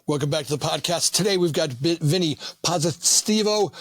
Welcome back to the podcast. Today we've got Vinnie Pazistivo,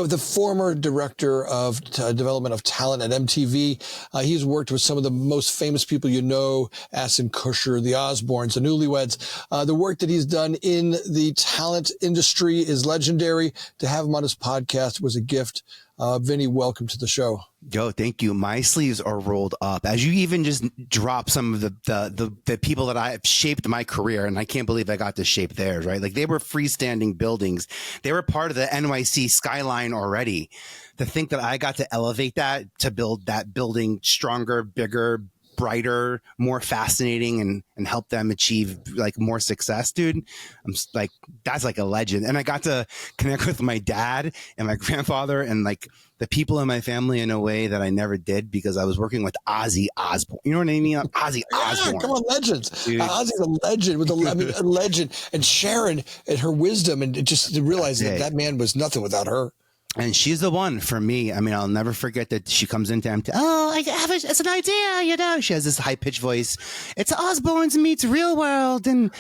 the former director of development of talent at MTV. He's worked with some of the most famous people you know, Ashton Kutcher, the Osbournes, the Newlyweds. The work that he's done in the talent industry is legendary. To have him on his podcast was a gift. Vinnie, welcome to the show. Yo, thank you. My sleeves are rolled up. As you even just drop some of the people that I have shaped my career, and I can't believe I got to shape theirs, right? Like they were freestanding buildings. They were part of the NYC skyline already. To think that I got to elevate that, to build that building stronger, bigger, brighter, more fascinating, and help them achieve like more success, dude. I'm like, that's like a legend. And I got to connect with my dad and my grandfather and like the people in my family in a way that I never did because I was working with Ozzy Osbourne. You know what I mean? Ozzy Osbourne. Come on, legends. Ozzy's a legend a legend. And Sharon and her wisdom, and just to realize that man was nothing without her. And she's the one for me. I mean, I'll never forget that she comes into MTV. Oh, it's an idea, you know. She has this high-pitched voice. It's Osbournes meets Real World. And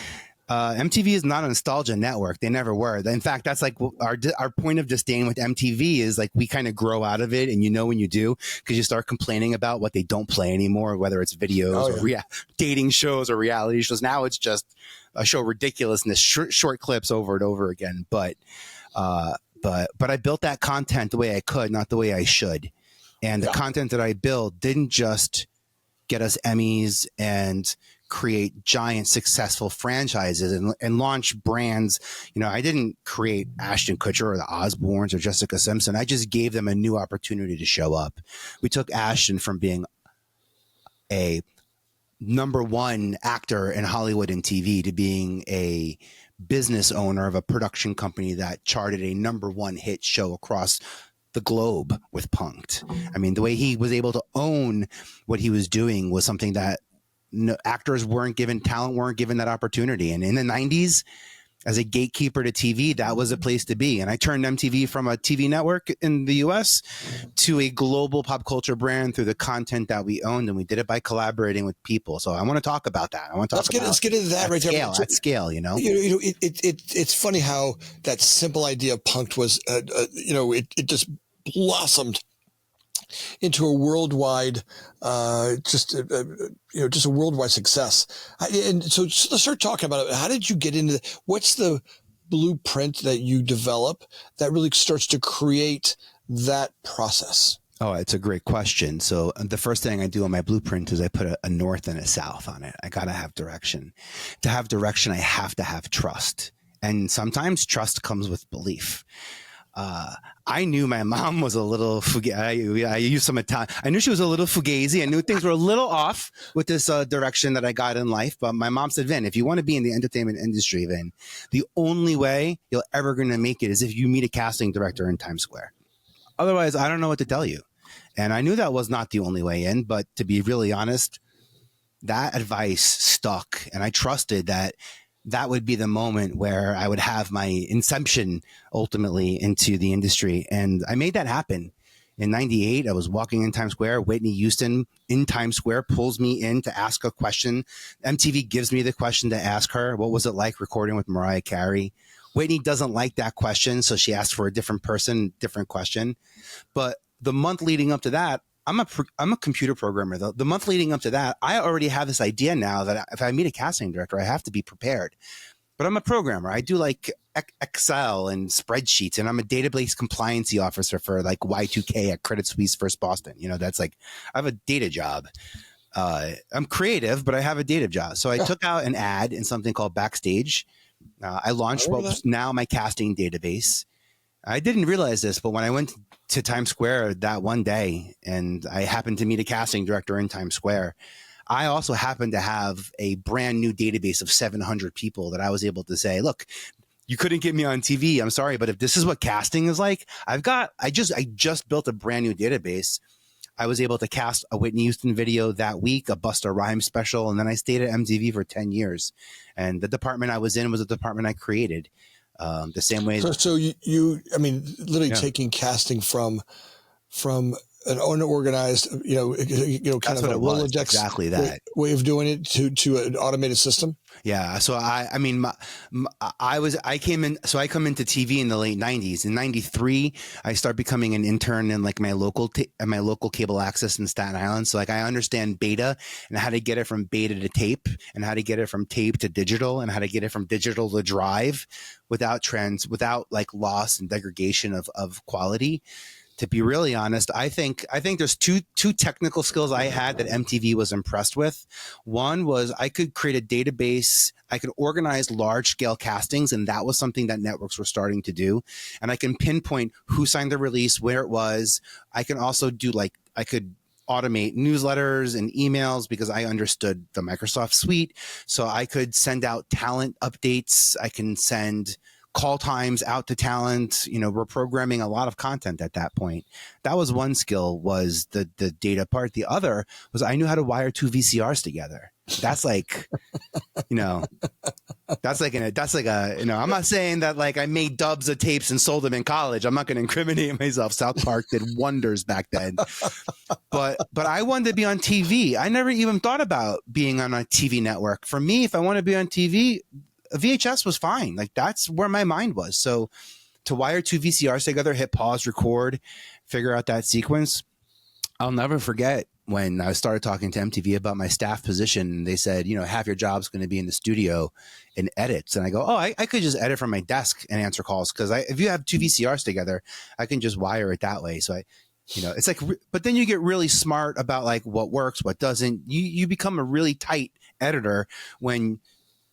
MTV is not a nostalgia network. They never were. In fact, that's like our point of disdain with MTV is like we kind of grow out of it. And you know when you do, because you start complaining about what they don't play anymore, whether it's videos or dating shows or reality shows. Now it's just a show ridiculousness, short clips over and over again. But I built that content the way I could, not the way I should. And the content that I built didn't just get us Emmys and create giant successful franchises and launch brands. You know, I didn't create Ashton Kutcher or the Osbournes or Jessica Simpson. I just gave them a new opportunity to show up. We took Ashton from being a #1 actor in Hollywood and TV to being a business owner of a production company that charted a #1 hit show across the globe with Punk'd. I mean, the way he was able to own what he was doing was something that actors weren't given, talent weren't given that opportunity. And in the 90s, as a gatekeeper to TV, that was a place to be. And I turned MTV from a TV network in the US to a global pop culture brand through the content that we owned. And we did it by collaborating with people. So I want to talk about that. Let's get into that right there. At scale, you know? It's funny how that simple idea of Punk'd was, it just blossomed into a worldwide, just a worldwide success. And so let's start talking about it. How did you get into what's the blueprint that you develop that really starts to create that process? Oh, it's a great question. So the first thing I do on my blueprint is I put a north and a south on it. I got to have direction. To have direction, I have to have trust. And sometimes trust comes with belief. I knew my mom was a little fugazi. I used some Italian. I knew she was a little fugazi. I knew things were a little off with this direction that I got in life. But my mom said, Vin, if you want to be in the entertainment industry, Vin, the only way you're ever going to make it is if you meet a casting director in Times Square. Otherwise, I don't know what to tell you. And I knew that was not the only way in. But to be really honest, that advice stuck. And I trusted that that would be the moment where I would have my inception ultimately into the industry. And I made that happen. In 98, I was walking in Times Square. Whitney Houston in Times Square pulls me in to ask a question. MTV gives me the question to ask her. What was it like recording with Mariah Carey? Whitney doesn't like that question, so she asked for a different person, different question. But the month leading up to that, I'm a computer programmer, though. The month leading up to that, I already have this idea now that if I meet a casting director, I have to be prepared. But I'm a programmer. I do like Excel and spreadsheets, and I'm a database compliancy officer for like Y2K at Credit Suisse First Boston. You know, that's like, I have a data job. I'm creative, but I have a data job. So I took out an ad in something called Backstage. I launched what's now my casting database. I didn't realize this, but when I went to Times Square that one day and I happened to meet a casting director in Times Square, I also happened to have a brand new database of 700 people that I was able to say, look, you couldn't get me on TV. I'm sorry, but if this is what casting is like, I just built a brand new database. I was able to cast a Whitney Houston video that week, a Busta Rhymes special, and then I stayed at MTV for 10 years. And the department I was in was a department I created. The same way. So you literally taking casting from an unorganized, kind That's of what a it was. Rolodex Exactly that. way of doing it to an automated system? Yeah. So I mean, I come into TV in the late 90s. In 93, I start becoming an intern in like my local cable access in Staten Island. So like I understand beta and how to get it from beta to tape and how to get it from tape to digital and how to get it from digital to drive without like loss and degradation of quality. To be really honest, I think there's two technical skills I had that MTV was impressed with. One was I could create a database. I could organize large scale castings, and that was something that networks were starting to do. And I can pinpoint who signed the release, where it was. I can also do I could automate newsletters and emails because I understood the Microsoft suite. So I could send out talent updates. I can send call times out to talent. We're programming a lot of content at that point. That was one skill, was the data part. The other was I knew how to wire two VCRs together. That's like, that's like I'm not saying that like I made dubs of tapes and sold them in college. I'm not going to incriminate myself. South Park did wonders back then, but I wanted to be on TV. I never even thought about being on a TV network. For me, if I want to be on TV, VHS was fine. Like that's where my mind was. So to wire two VCRs together, hit pause, record, figure out that sequence. I'll never forget when I started talking to MTV about my staff position. They said, half your job's going to be in the studio and edits. And I go, I could just edit from my desk and answer calls. Cause if you have two VCRs together, I can just wire it that way. So it's like, but then you get really smart about like what works, what doesn't. You become a really tight editor when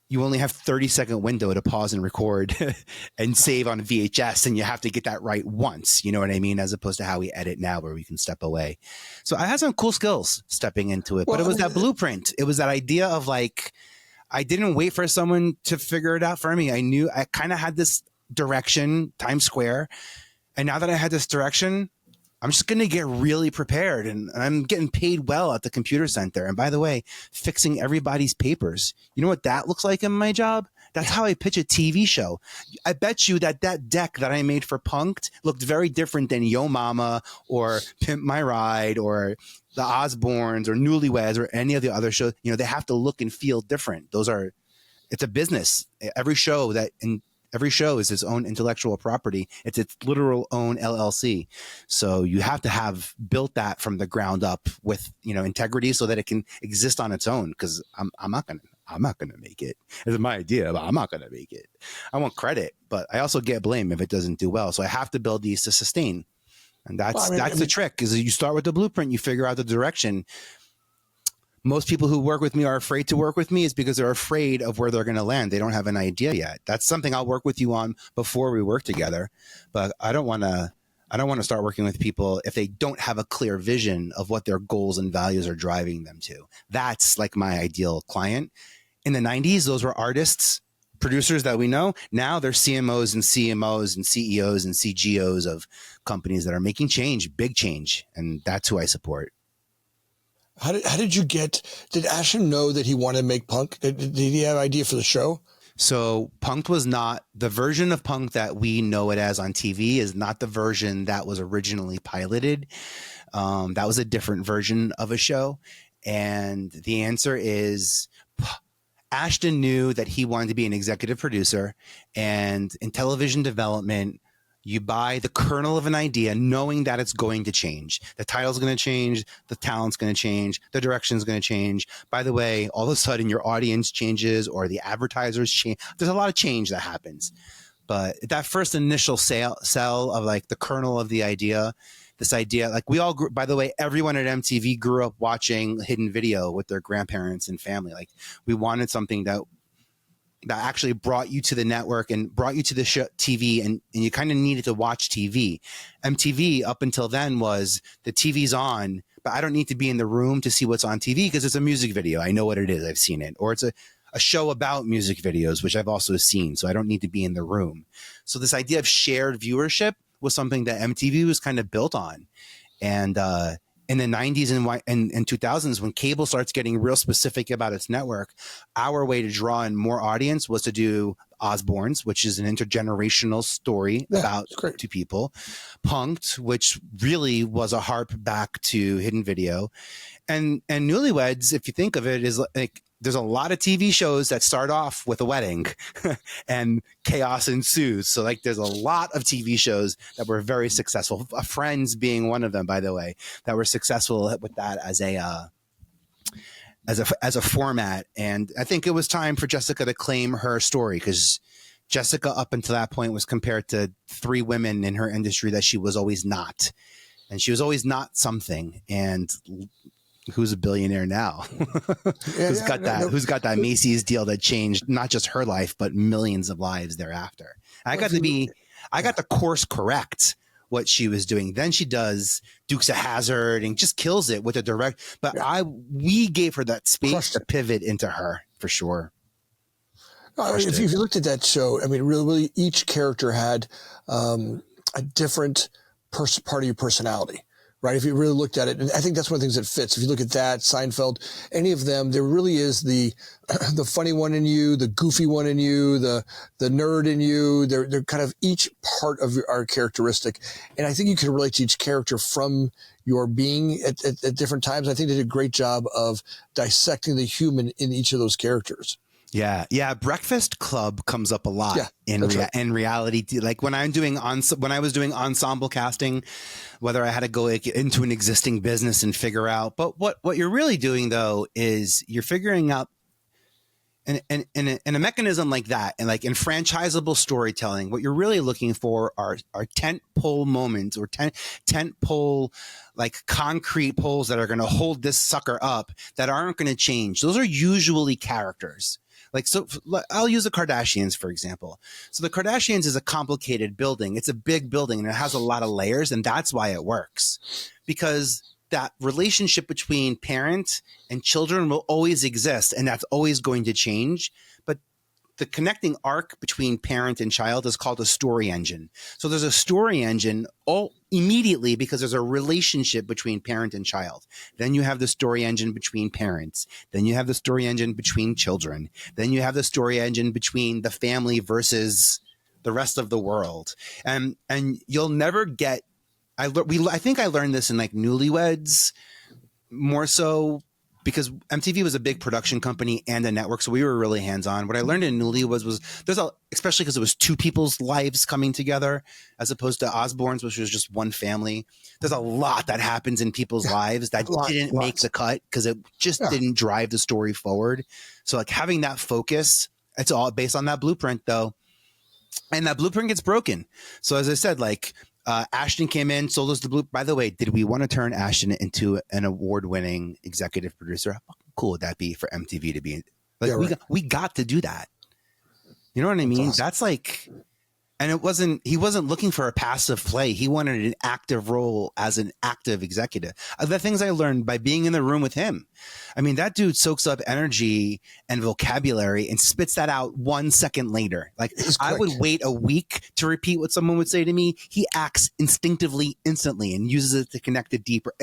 you only have 30-second window to pause and record and save on VHS, and you have to get that right once, you know what I mean? As opposed to how we edit now where we can step away. So I had some cool skills stepping into it, but it was that blueprint. It was that idea of like, I didn't wait for someone to figure it out for me. I knew I kind of had this direction, Times Square. And now that I had this direction, I'm just going to get really prepared, and I'm getting paid well at the computer center. And by the way, fixing everybody's papers. You know what that looks like in my job? That's how I pitch a TV show. I bet you that deck that I made for Punk'd looked very different than Yo Mama or Pimp My Ride or the Osbournes or Newlyweds or any of the other shows. They have to look and feel different. It's a business. Every show is its own intellectual property. It's its literal own LLC. So you have to have built that from the ground up with, integrity so that it can exist on its own. Because I'm not gonna make it. It's my idea, but I'm not gonna make it. I want credit, but I also get blame if it doesn't do well. So I have to build these to sustain. And that's the trick, is you start with the blueprint, you figure out the direction. Most people who work with me are afraid to work with me is because they're afraid of where they're going to land. They don't have an idea yet. That's something I'll work with you on before we work together. But I don't want to start working with people if they don't have a clear vision of what their goals and values are driving them to. That's like my ideal client. In the 90s, those were artists, producers that we know. Now they're CMOs and CMOs and CEOs and CGOs of companies that are making change, big change. And that's who I support. How did Ashton know that he wanted to make Punk? Did he have an idea for the show? So Punk'd was not the version of Punk'd that we know it as on TV, is not the version that was originally piloted. That was a different version of a show. And the answer is Ashton knew that he wanted to be an executive producer, and in television development, you buy the kernel of an idea knowing that it's going to change. The title's going to change. The talent's going to change. The direction's going to change. By the way, all of a sudden your audience changes or the advertisers change. There's a lot of change that happens. But that first initial sell of like the kernel of the idea, this idea, like we all grew, by the way, everyone at MTV grew up watching hidden video with their grandparents and family. Like we wanted something that actually brought you to the network and brought you to the TV, and you kind of needed to watch TV. MTV up until then was the TV's on, but I don't need to be in the room to see what's on TV because it's a music video. I know what it is. I've seen it. Or it's a show about music videos, which I've also seen. So I don't need to be in the room. So this idea of shared viewership was something that MTV was kind of built on. And in the 90s and 2000s, when cable starts getting real specific about its network, our way to draw in more audience was to do Osbournes, which is an intergenerational story about two people. Punk'd, which really was a harp back to hidden video. And Newlyweds, if you think of it, is like, there's a lot of TV shows that start off with a wedding and chaos ensues. So like there's a lot of TV shows that were very successful. Friends being one of them, by the way, that were successful with that as a format. And I think it was time for Jessica to claim her story, because Jessica up until that point was compared to 3 women in her industry that she was always not. And she was always not something. And who's a billionaire now? Who's got that Macy's deal that changed not just her life, but millions of lives thereafter. I got to course correct what she was doing. Then she does Dukes of Hazzard and just kills it with a direct, but we gave her that space to pivot into her for sure. If you looked at that show, I mean, really each character had a different part of your personality. Right. If you really looked at it, and I think that's one of the things that fits. If you look at that, Seinfeld, any of them, there really is the funny one in you, the goofy one in you, the nerd in you. They're kind of each part of our characteristic. And I think you can relate to each character from your being at different times. I think they did a great job of dissecting the human in each of those characters. Yeah. Breakfast Club comes up a lot in reality. Like when I was doing ensemble casting, whether I had to go into an existing business and figure out, but what you're really doing though is you're figuring out in a mechanism like that, and like in franchisable storytelling, what you're really looking for are tent pole moments or tent pole, like concrete poles that are going to hold this sucker up that aren't going to change. Those are usually characters. Like, so I'll use the Kardashians, for example. So the Kardashians is a complicated building. It's a big building and it has a lot of layers, and that's why it works, because that relationship between parent and children will always exist, and that's always going to change. But the connecting arc between parent and child is called a story engine. So there's a story engine immediately because there's a relationship between parent and child. Then you have the story engine between parents. Then you have the story engine between children. Then you have the story engine between the family versus the rest of the world. And you'll never get, I think I learned this in like Newlyweds more so, because MTV was a big production company and a network, so we were really hands-on. What I learned in Newlyweds was especially because it was 2 people's lives coming together as opposed to Osbournes, which was just one family. There's a lot that happens in people's lives that didn't make the cut because it just didn't drive the story forward. So like having that focus, it's all based on that blueprint though. And that blueprint gets broken. So as I said, like Ashton came in, sold us the blue. By the way, did we want to turn Ashton into an award-winning executive producer? How cool would that be for MTV to be? Like we got to do that. You know what I mean? Awesome. That's like, and he wasn't looking for a passive play. He wanted an active role as an active executive. The things I learned by being in the room with him. I mean, that dude soaks up energy and vocabulary and spits that out 1 second later. Like I would wait a week to repeat what someone would say to me. He acts instinctively, instantly, and uses it to connect it deeper.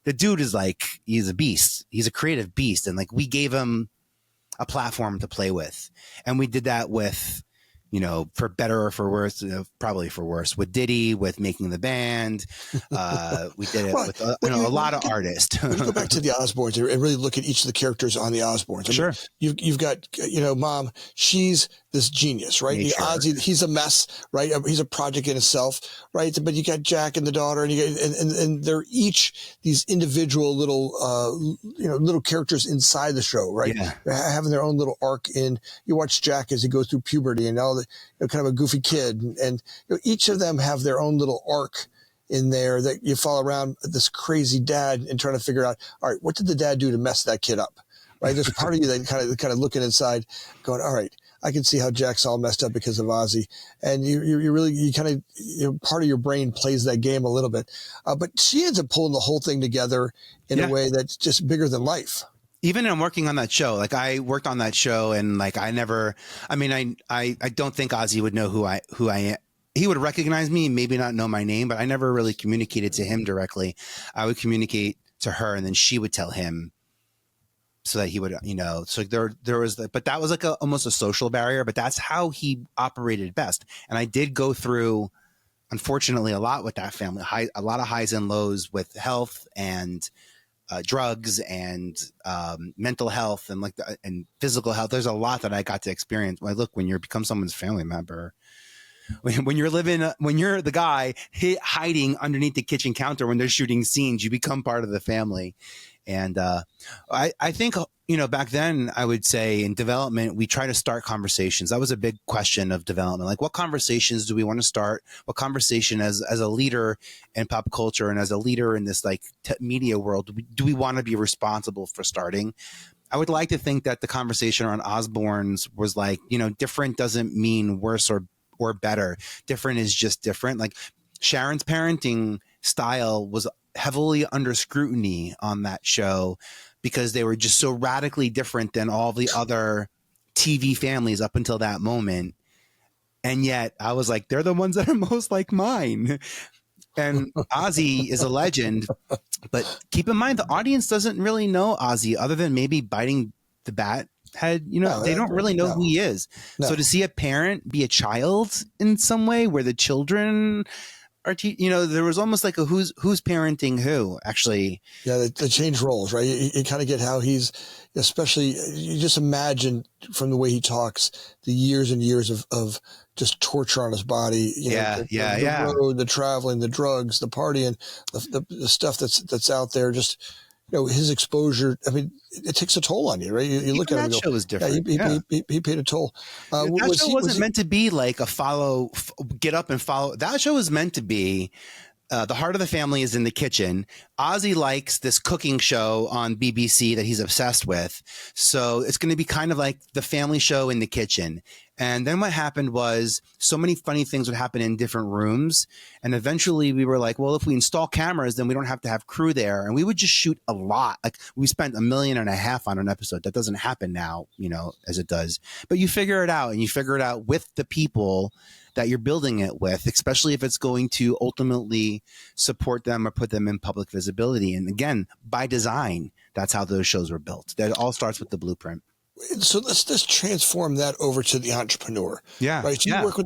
The dude is like, he's a beast. He's a creative beast. And like, we gave him a platform to play with. And we did that with, you know, for better or for worse, probably for worse, with Diddy, with Making the Band. We did it with a lot of artists. When you go back to the Osbournes and really look at each of the characters on the Osbournes. I mean, you've got, you know, Mom, she's this genius, right? The Ozzy, he's a mess, right? He's a project in itself, right? But you got Jack and the daughter, and you got, and they're each these individual little, little characters inside the show, right? Yeah. They're having their own little arc you watch Jack as he goes through puberty and all the, kind of a goofy kid. And each of them have their own little arc in there that you follow around this crazy dad and trying to figure out, all right, what did the dad do to mess that kid up? Right. There's part of you that kind of looking inside going, all right, I can see how Jack's all messed up because of Ozzy. And you kind of, part of your brain plays that game a little bit. But she ends up pulling the whole thing together in a way that's just bigger than life. Even in working on that show, like I worked on that show and like I don't think Ozzy would know who I he would recognize me, maybe not know my name, but I never really communicated to him directly. I would communicate to her, and then she would tell him, so that he would, so there was, but that was like almost a social barrier, but that's how he operated best. And I did go through, unfortunately, a lot with that family, a lot of highs and lows with health and drugs and mental health and and physical health. There's a lot that I got to experience. When you become someone's family member, when you're when you're the guy hiding underneath the kitchen counter when they're shooting scenes, you become part of the family. And I think, back then, I would say in development, we try to start conversations. That was a big question of development. Like, what conversations do we want to start? What conversation as a leader in pop culture and as a leader in this media world, do we want to be responsible for starting? I would like to think that the conversation around Osbournes was different doesn't mean worse or better. Different is just different. Like, Sharon's parenting style was heavily under scrutiny on that show because they were just so radically different than all the other TV families up until that moment. And yet I was like, they're the ones that are most like mine. And Ozzy is a legend, but keep in mind, the audience doesn't really know Ozzy other than maybe biting the bat head. They don't really know who he is. No. So to see a parent be a child in some way where the children are, there was almost like a who's parenting who, actually. Yeah, they change roles, right? You kind of get how he's, especially, you just imagine from the way he talks, the years and years of just torture on his body. The road, the traveling, the drugs, the partying, the stuff that's out there. Just his exposure. I mean, it takes a toll on you, right? You look at him. That show was different. He paid a toll. That show wasn't meant to be like a get up and follow. That show was meant to be. The heart of the family is in the kitchen. Ozzy likes this cooking show on BBC that he's obsessed with. So it's going to be kind of like the family show in the kitchen. And then what happened was so many funny things would happen in different rooms. And eventually we were like, well, if we install cameras, then we don't have to have crew there. And we would just shoot a lot. Like, we spent $1.5 million on an episode. That doesn't happen now, as it does. But you figure it out, and you figure it out with the people that you're building it with, especially if it's going to ultimately support them or put them in public visibility. And again, by design, that's how those shows were built. That all starts with the blueprint. So let's transform that over to the entrepreneur. Yeah. Right. So you work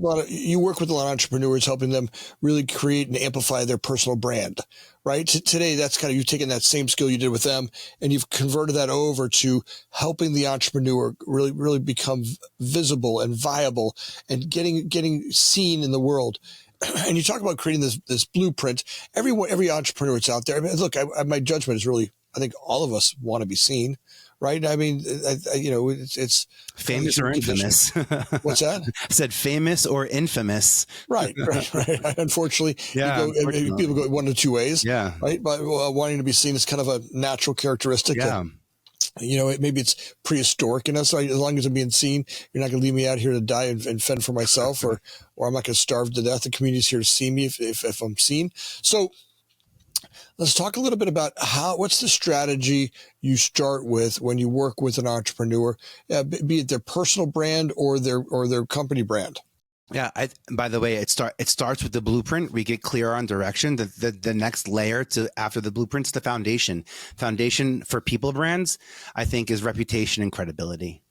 with a lot of entrepreneurs, helping them really create and amplify their personal brand. Right. Today, that's kind of, you've taken that same skill you did with them, and you've converted that over to helping the entrepreneur really become visible and viable and getting seen in the world. And you talk about creating this blueprint. Every entrepreneur that's out there. I mean, look, my judgment is really, I think all of us want to be seen. Right. I mean, it's famous or infamous. What's that? I said famous or infamous. Right. Unfortunately, people go one of two ways. Yeah. Right. But wanting to be seen is kind of a natural characteristic. Yeah. Maybe it's prehistoric in us. As long as I'm being seen, you're not going to leave me out here to die and fend for myself, or I'm not going to starve to death. The community's here to see me if I'm seen. So let's talk a little bit about what's the strategy you start with when you work with an entrepreneur, be it their personal brand or their company brand. Yeah. By the way, it starts with the blueprint. We get clear on direction. The next layer after the blueprint's the foundation. Foundation for people brands, I think, is reputation and credibility.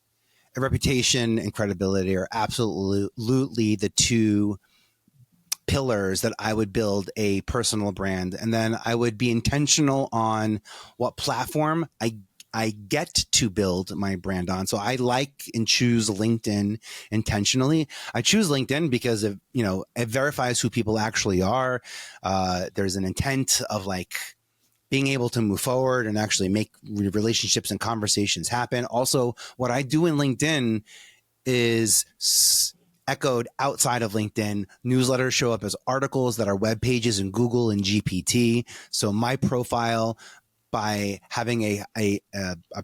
Reputation and credibility are absolutely the two pillars that I would build a personal brand. And then I would be intentional on what platform I get to build my brand on. So I like and choose LinkedIn intentionally. I choose LinkedIn because it verifies who people actually are. There's an intent of being able to move forward and actually make relationships and conversations happen. Also, what I do in LinkedIn is echoed outside of LinkedIn. Newsletters show up as articles that are web pages in Google and GPT. So my profile, by having a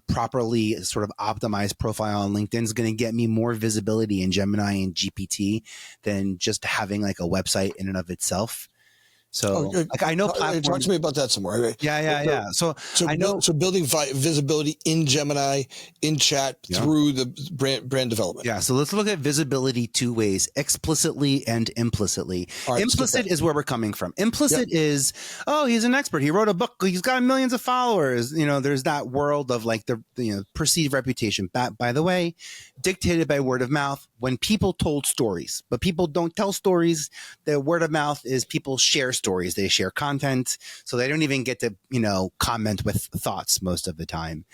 properly sort of optimized profile on LinkedIn, is going to get me more visibility in Gemini and GPT than just having a website in and of itself. So like I know platforms. Talk to me about that some more. Yeah. So I know. So building visibility in Gemini, in chat through the brand development. Yeah. So let's look at visibility two ways: explicitly and implicitly. Right, Implicit is where we're coming from. Implicit is, oh, he's an expert. He wrote a book. He's got millions of followers. There's that world of like the perceived reputation. By the way, dictated by word of mouth. When people told stories, but people don't tell stories. The word of mouth is people share stories. They share content, so they don't even get to comment with thoughts most of the time.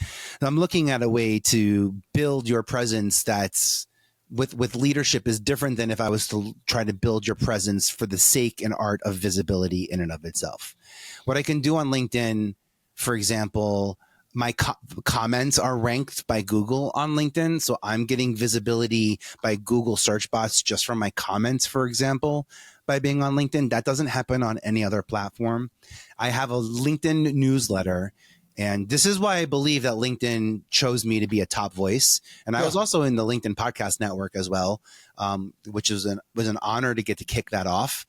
And I'm looking at a way to build your presence that's with leadership is different than if I was to try to build your presence for the sake and art of visibility in and of itself. What I can do on LinkedIn, for example, my comments are ranked by Google on LinkedIn. So I'm getting visibility by Google search bots just from my comments, for example, by being on LinkedIn. That doesn't happen on any other platform. I have a LinkedIn newsletter. And this is why I believe that LinkedIn chose me to be a top voice. And I was also in the LinkedIn podcast network as well, which was an honor to get to kick that off.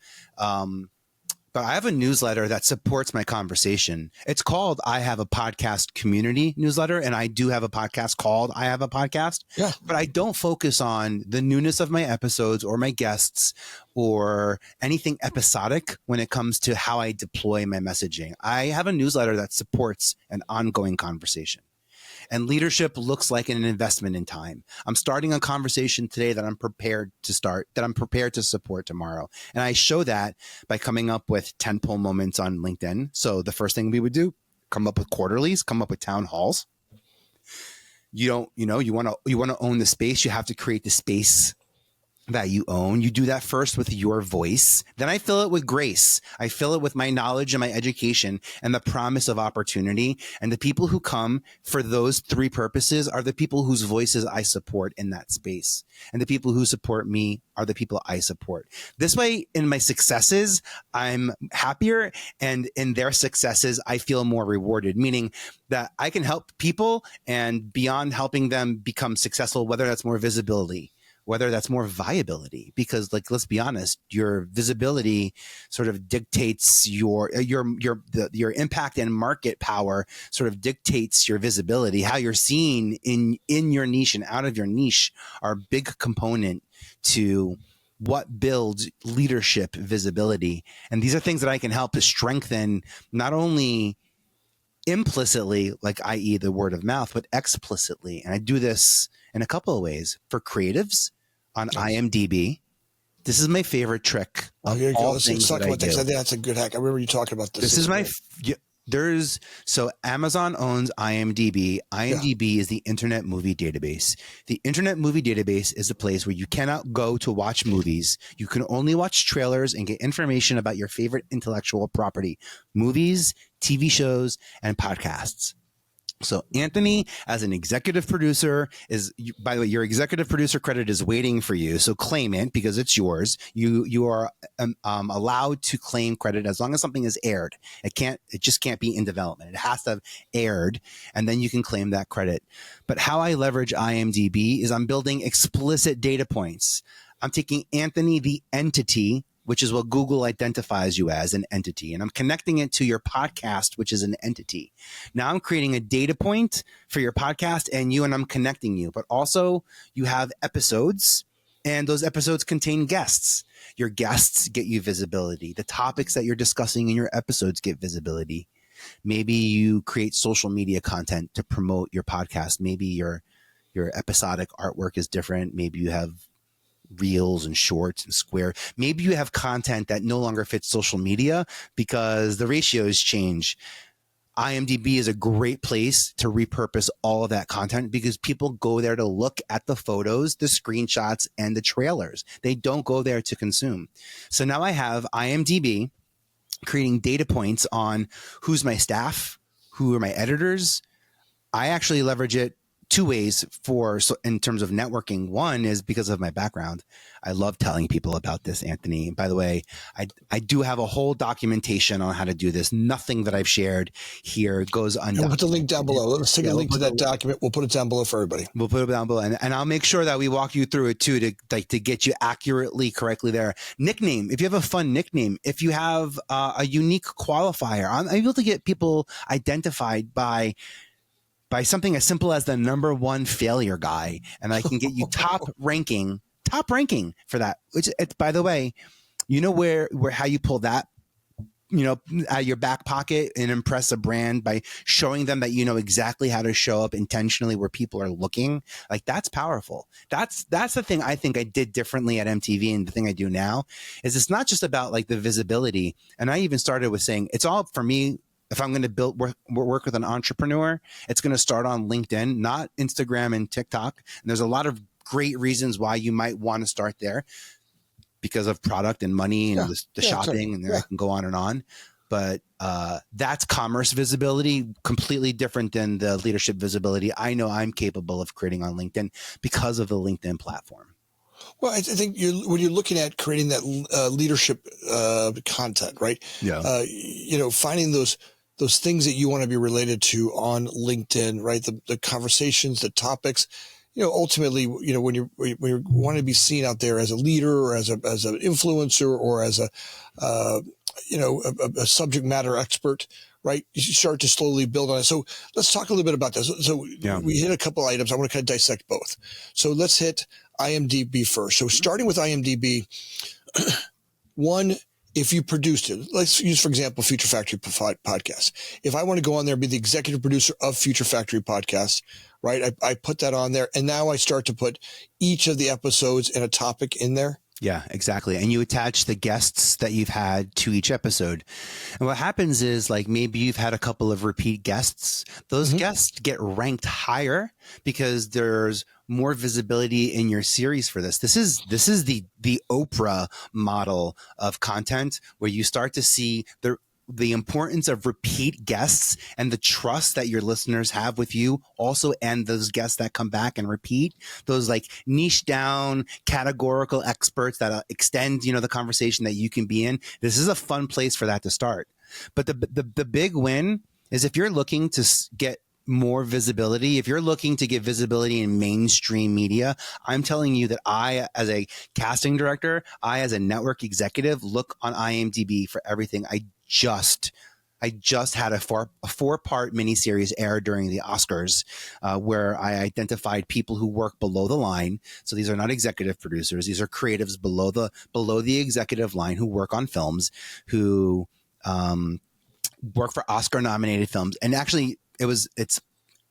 But I have a newsletter that supports my conversation. It's called I Have a Podcast Community newsletter, and I do have a podcast called I Have a Podcast. Yeah. But I don't focus on the newness of my episodes or my guests or anything episodic when it comes to how I deploy my messaging. I have a newsletter that supports an ongoing conversation. And leadership looks like an investment in time. I'm starting a conversation today that I'm prepared to start, that I'm prepared to support tomorrow. And I show that by coming up with tentpole moments on LinkedIn. So the first thing we would do, come up with quarterlies, come up with town halls. You want to own the space. You have to create the space that you own. You do that first with your voice. Then I fill it with grace. I fill it with my knowledge and my education and the promise of opportunity. And the people who come for those three purposes are the people whose voices I support in that space. And the people who support me are the people I support. This way, in my successes, I'm happier. And in their successes, I feel more rewarded, meaning that I can help people, and beyond helping them become successful, whether that's more visibility, whether that's more viability, because let's be honest, your visibility sort of dictates your impact and market power sort of dictates your visibility. How you're seen in your niche and out of your niche are a big component to what builds leadership visibility. And these are things that I can help to strengthen not only implicitly, like i.e. the word of mouth, but explicitly. And I do this in a couple of ways. For creatives on IMDB, this is my favorite trick. Let's talk about that. I think that's a good hack. I remember you talking about this. So Amazon owns IMDB. IMDB is the Internet Movie Database. The Internet Movie Database is a place where you cannot go to watch movies. You can only watch trailers and get information about your favorite intellectual property, movies, TV shows, and podcasts. So Anthony, as an executive producer, by the way, your executive producer credit is waiting for you. So claim it because it's yours. You are allowed to claim credit as long as something is aired. It just can't be in development. It has to have aired, and then you can claim that credit. But how I leverage IMDb is I'm building explicit data points. I'm taking Anthony, the entity, which is what Google identifies you as, an entity. And I'm connecting it to your podcast, which is an entity. Now I'm creating a data point for your podcast and I'm connecting you. But also you have episodes, and those episodes contain guests. Your guests get you visibility. The topics that you're discussing in your episodes get visibility. Maybe you create social media content to promote your podcast. Maybe your episodic artwork is different. Maybe you have reels and shorts and square. Maybe you have content that no longer fits social media because the ratios change. IMDb is a great place to repurpose all of that content because people go there to look at the photos, the screenshots, and the trailers. They don't go there to consume. So now I have IMDb creating data points on who's my staff, who are my editors. I actually leverage it two ways in terms of networking. One is because of my background. I love telling people about this, Anthony. And by the way, I do have a whole documentation on how to do this. Nothing that I've shared here goes undocumented. And we'll put the link down below. Let's take a link to that document. We'll put it down below for everybody. We'll put it down below. And I'll make sure that we walk you through it too, to get you correctly there. Nickname. If you have a fun nickname, if you have a unique qualifier, I'm able to get people identified by something as simple as the number one failure guy. And I can get you top ranking for that, which it's, by the way, you know, where how you pull that, you know, out of your back pocket and impress a brand by showing them that you know exactly how to show up intentionally where people are looking. Like, that's powerful. That's the thing I think I did differently at MTV, and the thing I do now is it's not just about like the visibility. And I even started with saying it's all, for me, if I'm going to work with an entrepreneur, it's going to start on LinkedIn, not Instagram and TikTok. And there's a lot of great reasons why you might want to start there, because of product and money and the shopping, and I can go on and on. But that's commerce visibility, completely different than the leadership visibility I know I'm capable of creating on LinkedIn because of the LinkedIn platform. Well, I think when you're looking at creating that leadership content, right? Yeah. You know, finding those things that you want to be related to on LinkedIn, right? The conversations, the topics. You know, ultimately, you know, when you want to be seen out there as a leader or as an influencer or as a subject matter expert, right? You start to slowly build on it. So let's talk a little bit about this. So we hit a couple items. I want to kind of dissect both. So let's hit IMDB first. So starting with IMDB, one, if you produced it, let's use, for example, Future Factory podcast. If I want to go on there and be the executive producer of Future Factory podcast, right? I put that on there, and now I start to put each of the episodes and a topic in there. Yeah, exactly. And you attach the guests that you've had to each episode. And what happens is, like, maybe you've had a couple of repeat guests. Those guests get ranked higher because there's more visibility in your series for this. This is the Oprah model of content, where you start to see the importance of repeat guests and the trust that your listeners have with you also, and those guests that come back and repeat, those like niche down categorical experts that extend, you know, the conversation that you can be in. This is a fun place for that to start. But the big win is if you're looking to get more visibility, if you're looking to get visibility in mainstream media, I'm telling you that I, as a casting director, I, as a network executive, look on IMDb for everything. I just had a 4-part miniseries air during the Oscars, where I identified people who work below the line. So these are not executive producers; these are creatives below the executive line who work on films, who work for Oscar-nominated films. And actually, it was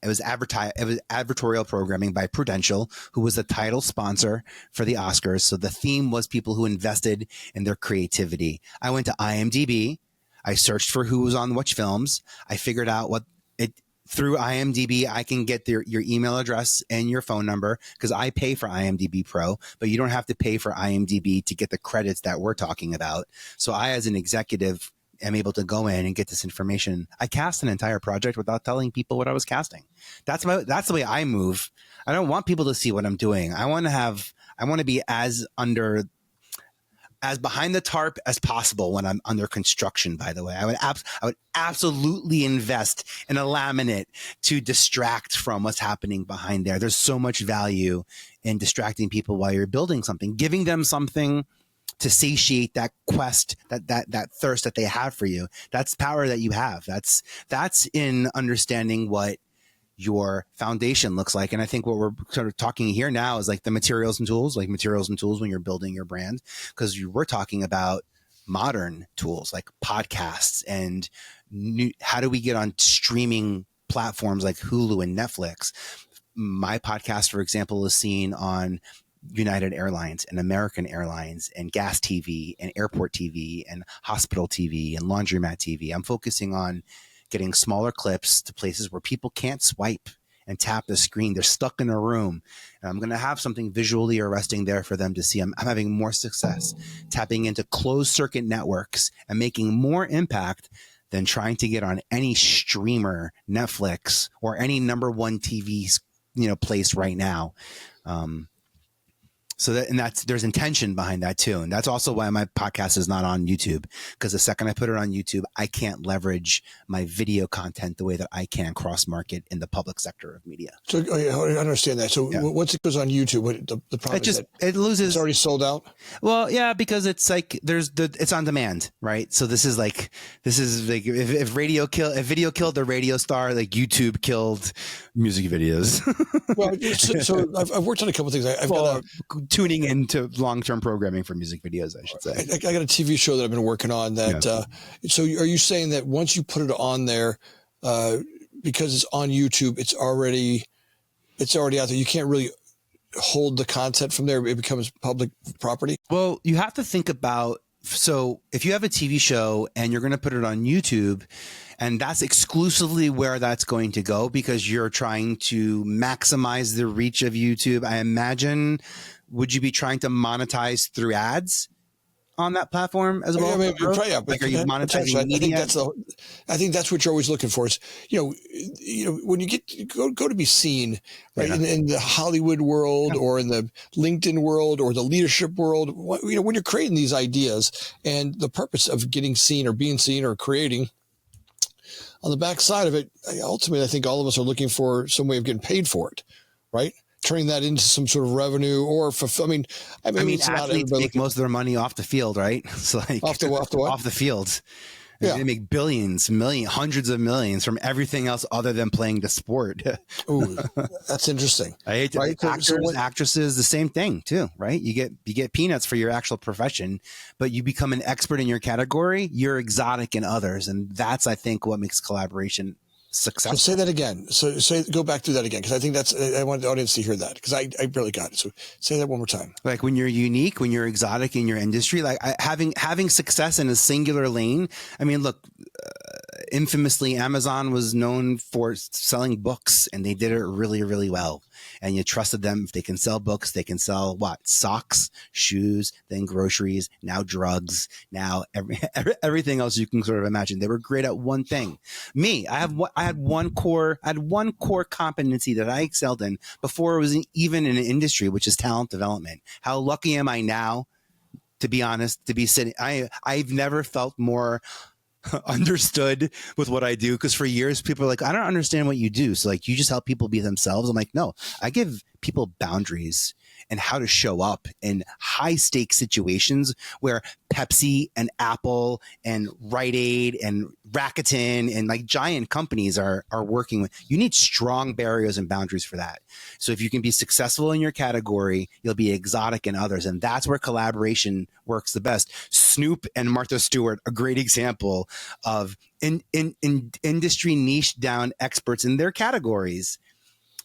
advertorial programming by Prudential, who was the title sponsor for the Oscars. So the theme was people who invested in their creativity. I went to IMDb. I searched for who was on which films. I figured out through IMDb, I can get your email address and your phone number, because I pay for IMDb Pro, but you don't have to pay for IMDb to get the credits that we're talking about. So I, as an executive, am able to go in and get this information. I cast an entire project without telling people what I was casting. That's the way I move. I don't want people to see what I'm doing. I want to be as behind the tarp as possible when I'm under construction, by the way. I would absolutely invest in a laminate to distract from what's happening behind there. There's so much value in distracting people while you're building something, giving them something to satiate that quest, that thirst that they have for you. That's power that you have. That's in understanding what your foundation looks like. And I think what we're sort of talking here now is like the materials and tools when you're building your brand, because we're talking about modern tools like podcasts and how do we get on streaming platforms like Hulu and Netflix. My podcast, for example, is seen on United Airlines and American Airlines and gas TV and airport TV and hospital TV and laundromat TV. I'm focusing on getting smaller clips to places where people can't swipe and tap the screen. They're stuck in a room. And I'm going to have something visually arresting there for them to see. I'm having more success tapping into closed circuit networks and making more impact than trying to get on any streamer, Netflix, or any number one TV place right now. So there's intention behind that too. And that's also why my podcast is not on YouTube, because the second I put it on YouTube, I can't leverage my video content the way that I can cross market in the public sector of media. So I understand that. So once it goes on YouTube, the problem is that it loses. It's already sold out. Well, yeah, because it's like it's on demand, right? So this is like if video killed the radio star, like YouTube killed music videos. Well, so I've worked on a couple of things. I've got tuning into long-term programming for music videos, I should say. I got a TV show that I've been working on that. So are you saying that once you put it on there, because it's on YouTube, it's already out there? You can't really hold the content from there. It becomes public property. Well, you have to think about, so if you have a TV show and you're going to put it on YouTube, and that's exclusively where that's going to go because you're trying to maximize the reach of YouTube, I imagine, would you be trying to monetize through ads on that platform as well? Like, are you monetizing media? I think that's what you're always looking for. Is when you go to be seen, right, in the Hollywood world or in the LinkedIn world or the leadership world. When you're creating these ideas, and the purpose of getting seen or being seen or creating, on the backside of it, ultimately, I think all of us are looking for some way of getting paid for it, right? Turning that into some sort of revenue or I mean, athletes make most of their money off the field, right? So like off the what? Off the field. Yeah. They make billions, hundreds of millions from everything else other than playing the sport. Ooh, that's interesting. I hate to, right? Actresses, the same thing too, right? You get peanuts for your actual profession, but you become an expert in your category. You're exotic in others, and that's, I think, what makes collaboration successful. So say that again. Go back through that again, because I think I want the audience to hear that, because I barely got it. So say that one more time. Like when you're unique, when you're exotic in your industry, like having success in a singular lane. I mean, look, infamously, Amazon was known for selling books, and they did it really, really well. And you trusted them. If they can sell books, they can sell what? Socks, shoes, then groceries, now drugs, now everything else you can sort of imagine. They were great at one thing. Me, I had one core competency that I excelled in before it was even in an industry, which is talent development. How lucky am I now, to be honest, to be sitting? I've never felt more understood with what I do, because for years people are like, I don't understand what you do. So like, you just help people be themselves. I'm like, no, I give people boundaries and how to show up in high stakes situations where Pepsi and Apple and Rite Aid and Rakuten and like giant companies are working with. You need strong barriers and boundaries for that. So if you can be successful in your category, you'll be exotic in others. And that's where collaboration works the best. Snoop and Martha Stewart, a great example of in industry niche down experts in their categories.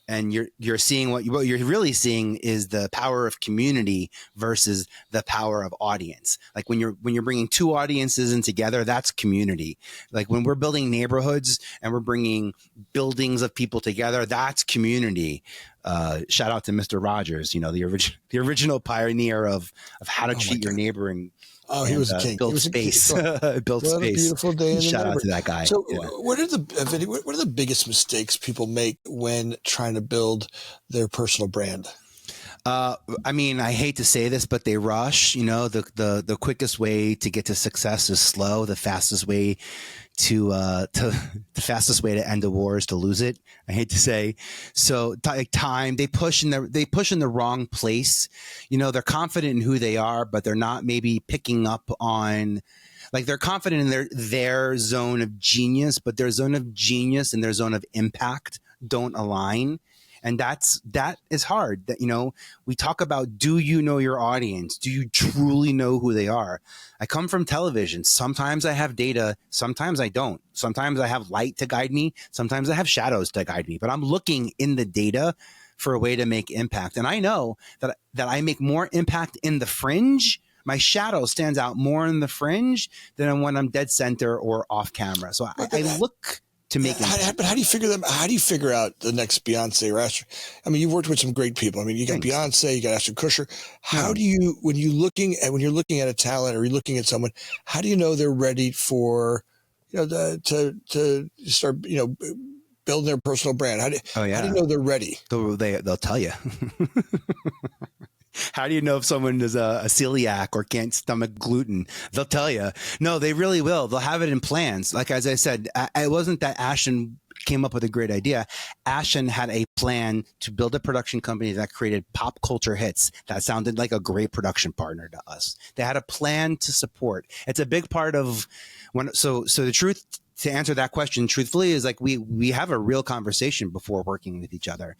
And you're seeing what you're really seeing is the power of community versus the power of audience. Like when you're bringing two audiences in together, that's community. Like when we're building neighborhoods and we're bringing buildings of people together, that's community. Shout out to Mr. Rogers, the original pioneer of how to treat your neighbor and he was a king. Build space. Build space. What a beautiful day in the Shout neighborhood. out to that guy. So what are the biggest mistakes people make when trying to build their personal brand? I mean, I hate to say this, but they rush. The quickest way to get to success is slow. The fastest way to end a war is to lose it. I hate to say. So time, they push in the wrong place. They're confident in who they are, but they're not maybe picking up on, like, they're confident in their zone of genius, but their zone of genius and their zone of impact don't align. And that is hard. That, we talk about, do you know your audience? Do you truly know who they are? I come from television. Sometimes I have data. Sometimes I don't. Sometimes I have light to guide me. Sometimes I have shadows to guide me. But I'm looking in the data for a way to make impact. And I know that I make more impact in the fringe. My shadow stands out more in the fringe than when I'm dead center or off camera. So I look to make it. But how do you figure them? How do you figure out the next Beyonce or Ashton? I mean, you've worked with some great people. I mean, you got Beyonce, you got Ashton Kutcher. How do you, when you're looking at a talent or you're looking at someone, how do you know they're ready for, to start, building their personal brand? How do you know they're ready? They'll tell you. How do you know if someone is a celiac or can't stomach gluten? They'll tell you. No, they really will. They'll have it in plans. Like, as I said, it wasn't that Ashton came up with a great idea. Ashton had a plan to build a production company that created pop culture hits that sounded like a great production partner to us. They had a plan to support. It's a big part of so the truth, to answer that question truthfully, is like we have a real conversation before working with each other.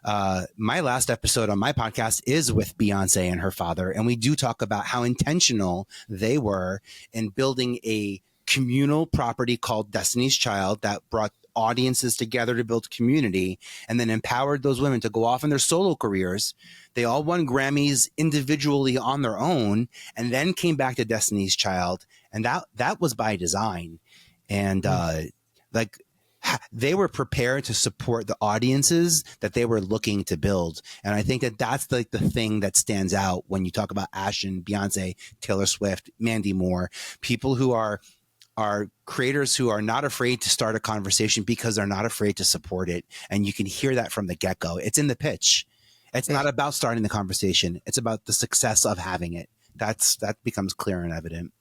My last episode on my podcast is with Beyonce and her father, and we do talk about how intentional they were in building a communal property called Destiny's Child that brought audiences together to build community and then empowered those women to go off in their solo careers. They all won Grammys individually on their own and then came back to Destiny's Child, and that was by design. And they were prepared to support the audiences that they were looking to build. And I think that that's like the thing that stands out when you talk about Ashton, Beyonce, Taylor Swift, Mandy Moore, people who are creators who are not afraid to start a conversation because they're not afraid to support it. And you can hear that from the get-go. It's in the pitch. It's not about starting the conversation. It's about the success of having it. That becomes clear and evident.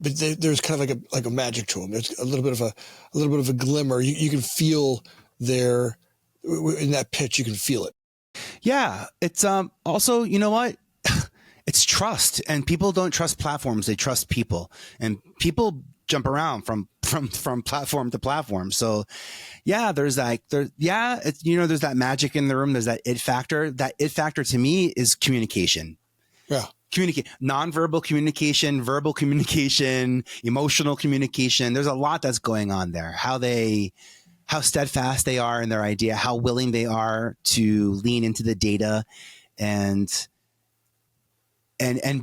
But there's kind of like a magic to them. There's a little bit of a glimmer. You can feel there in that pitch. You can feel it. Yeah, it's also, you know what? It's trust, and people don't trust platforms. They trust people, and people jump around from platform to platform. So yeah, there's that magic in the room. There's that it factor. That it factor to me is communication. Yeah. Nonverbal communication, verbal communication, emotional communication. There's a lot that's going on there. How steadfast they are in their idea, how willing they are to lean into the data, and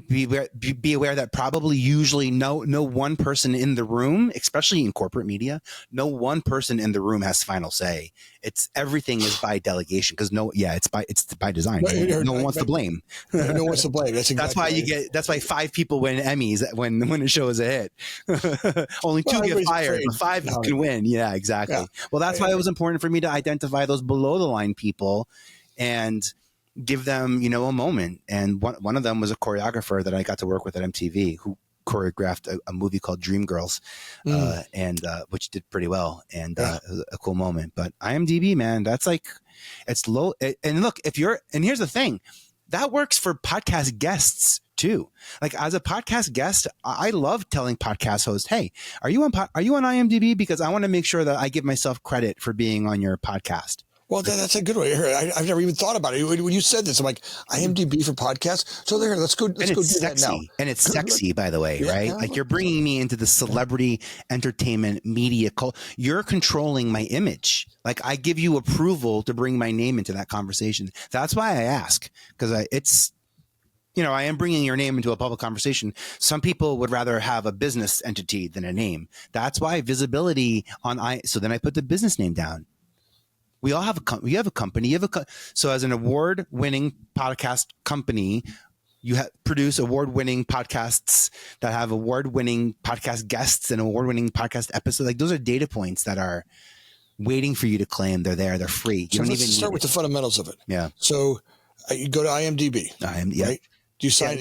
be aware that probably usually no one person in the room, especially in corporate media, no one person in the room has final say. Everything is by delegation because it's by design. No one wants to blame. No one wants to blame. That's exactly that's why 5 people win Emmys when a show is a hit. Only 2 get fired, but 5 can win. Yeah, exactly. Yeah. Well, that's why it was important for me to identify those below the line people and give them, a moment. And one of them was a choreographer that I got to work with at MTV who choreographed a movie called Dreamgirls, which did pretty well. And it was a cool moment. But IMDb, man, that's like, it's low. And look, and here's the thing, that works for podcast guests too. Like, as a podcast guest, I love telling podcast hosts, hey, are you on IMDb? Because I want to make sure that I give myself credit for being on your podcast. Well, that's a good way. I've never even thought about it. When you said this, I'm like, IMDb for podcasts. So let's go do that now. And it's sexy, by the way, right? Yeah. Like, you're bringing me into the celebrity entertainment media. You're controlling my image. Like, I give you approval to bring my name into that conversation. That's why I ask, because I am bringing your name into a public conversation. Some people would rather have a business entity than a name. That's why visibility so then I put the business name down. We all have you have a company. So as an award-winning podcast company, you produce award-winning podcasts that have award-winning podcast guests and award-winning podcast episodes. Like, those are data points that are waiting for you to claim. They're there. They're free. So let's start with the fundamentals of it. Yeah. So you go to IMDb. Right? Do you sign?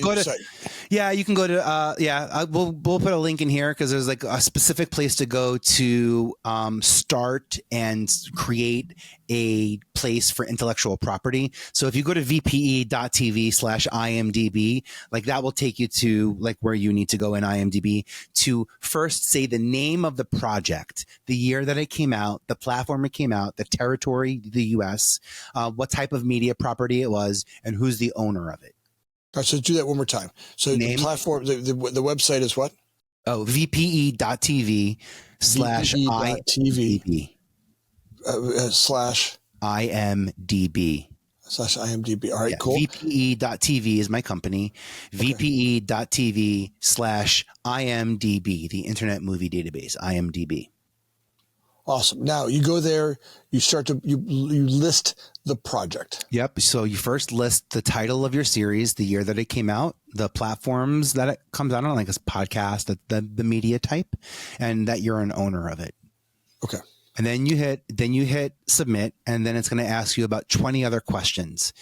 Yeah, you can go to. We'll put a link in here because there's like a specific place to go to start and create a place for intellectual property. So if you go to vpe.tv/IMDb, like, that will take you to like where you need to go in IMDb to first say the name of the project, the year that it came out, the platform it came out, the territory, the US, what type of media property it was, and who's the owner of it. All right, so do that one more time. So the platform, the website is what? Oh, vpe.tv/IMDb. /IMDB. All right, cool. VPE.tv is my company. Okay. VPE.tv/IMDB, the Internet Movie Database, IMDB. Awesome. Now you go there, you start to, you list the project. Yep. So you first list the title of your series, the year that it came out, the platforms that it comes out on, like a podcast, the media type, and that you're an owner of it. Okay. And then you hit submit, and then it's going to ask you about 20 other questions.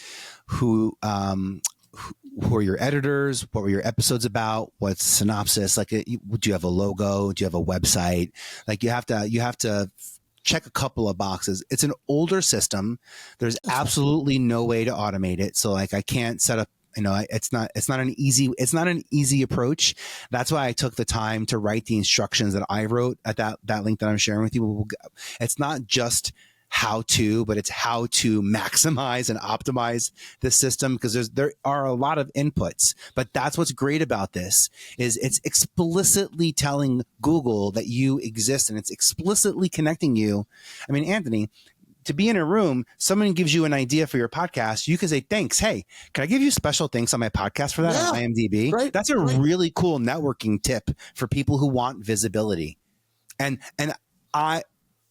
Who are your editors? What were your episodes about? What's the synopsis? Like, do you have a logo? Do you have a website? Like, you have to check a couple of boxes. It's an older system. There's absolutely no way to automate it. So like, I can't set up, it's not an easy approach. That's why I took the time to write the instructions that I wrote at that link that I'm sharing with you. It's not just how to, but it's how to maximize and optimize the system, because there are a lot of inputs. But that's what's great about this, is it's explicitly telling Google that you exist, and it's explicitly connecting you. I mean, Anthony, to be in a room, someone gives you an idea for your podcast, you can say, thanks. Hey, can I give you special thanks on my podcast for that on IMDB? Right, that's a really cool networking tip for people who want visibility. And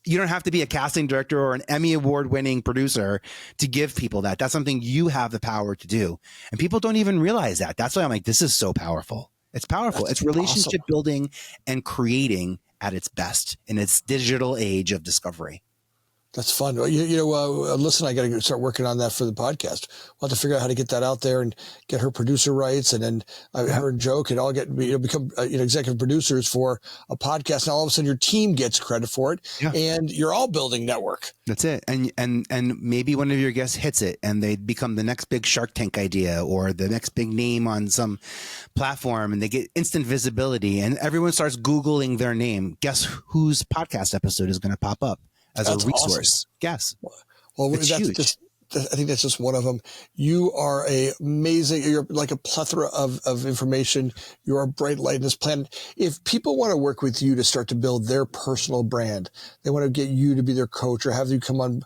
you don't have to be a casting director or an Emmy Award-winning producer to give people that. That's something you have the power to do. And people don't even realize that. That's why I'm like, this is so powerful. It's powerful. It's relationship building and creating at its best in its digital age of discovery. That's fun. Listen, I got to start working on that for the podcast. We'll have to figure out how to get that out there and get her producer rights, and then her and Joe can all become executive producers for a podcast. And all of a sudden, your team gets credit for it, and you're all building network. That's it. And maybe one of your guests hits it, and they become the next big Shark Tank idea or the next big name on some platform, and they get instant visibility, and everyone starts Googling their name. Guess whose podcast episode is going to pop up as a resource? Awesome. Yes. Well, that's huge. I think that's just one of them. You are you're like a plethora of information. You're a bright light in this planet. If people want to work with you to start to build their personal brand, they want to get you to be their coach or have you come on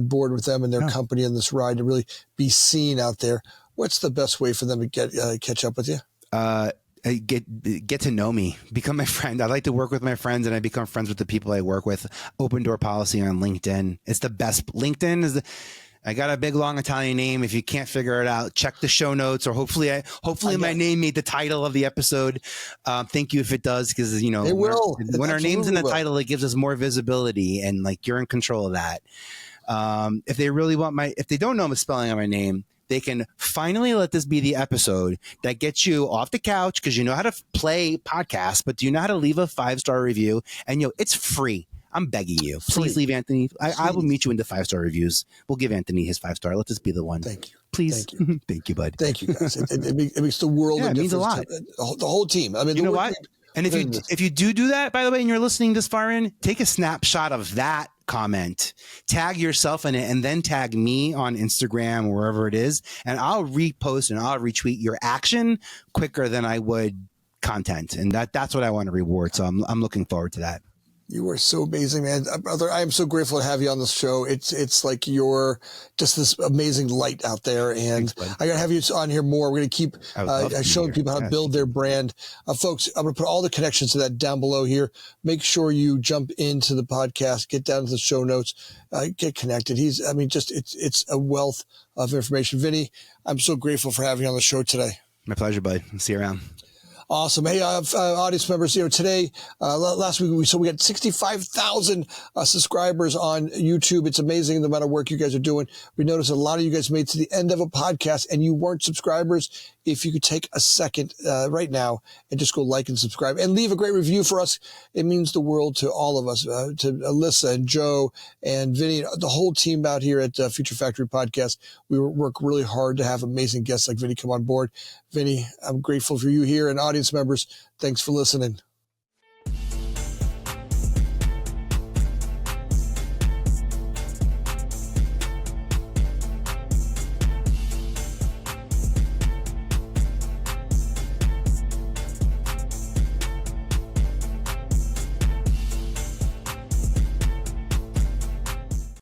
board with them and their company in this ride to really be seen out there, what's the best way for them to catch up with you? Get to know me, become my friend. I like to work with my friends, and I become friends with the people I work with. Open door policy on LinkedIn. It's the best. LinkedIn I got a big long Italian name. If you can't figure it out, check the show notes, or hopefully my name made the title of the episode. Thank you if it does, because it will. When our name's in the title, it gives us more visibility, and like, you're in control of that. If they really want if they don't know the spelling of my name, they can finally let this be the episode that gets you off the couch, because you know how to play podcasts, but do you know how to leave a 5-star review? And it's free. I'm begging you. Please leave Anthony. I will meet you into 5-star reviews. We'll give Anthony his 5-star. Let this be the one. Thank you. Please. Thank you. Thank you, bud. Thank you, guys. It makes the world of difference. It means a lot. The whole team. I mean, you know what? And if you do that, by the way, and you're listening this far in, take a snapshot of that comment, tag yourself in it, and then tag me on Instagram or wherever it is, and I'll repost and I'll retweet your action quicker than I would content. And that's what I want to reward. So I'm looking forward to that. You are so amazing, man. Brother, I am so grateful to have you on this show. It's like you're just this amazing light out there. And thanks, I got to have you on here more. We're going to keep showing people how to build their brand. Folks, I'm going to put all the connections to that down below here. Make sure you jump into the podcast, get down to the show notes, get connected. It's a wealth of information. Vinnie, I'm so grateful for having you on the show today. My pleasure, bud. See you around. Awesome. Hey, audience members, today, last week, we got 65,000 subscribers on YouTube. It's amazing the amount of work you guys are doing. We noticed a lot of you guys made to the end of a podcast and you weren't subscribers. If you could take a second right now and just go like and subscribe and leave a great review for us. It means the world to all of us, to Alyssa and Joe and Vinny, the whole team out here at Future Factory Podcast. We work really hard to have amazing guests like Vinny come on board. Vinny, I'm grateful for you here, and audience members, thanks for listening.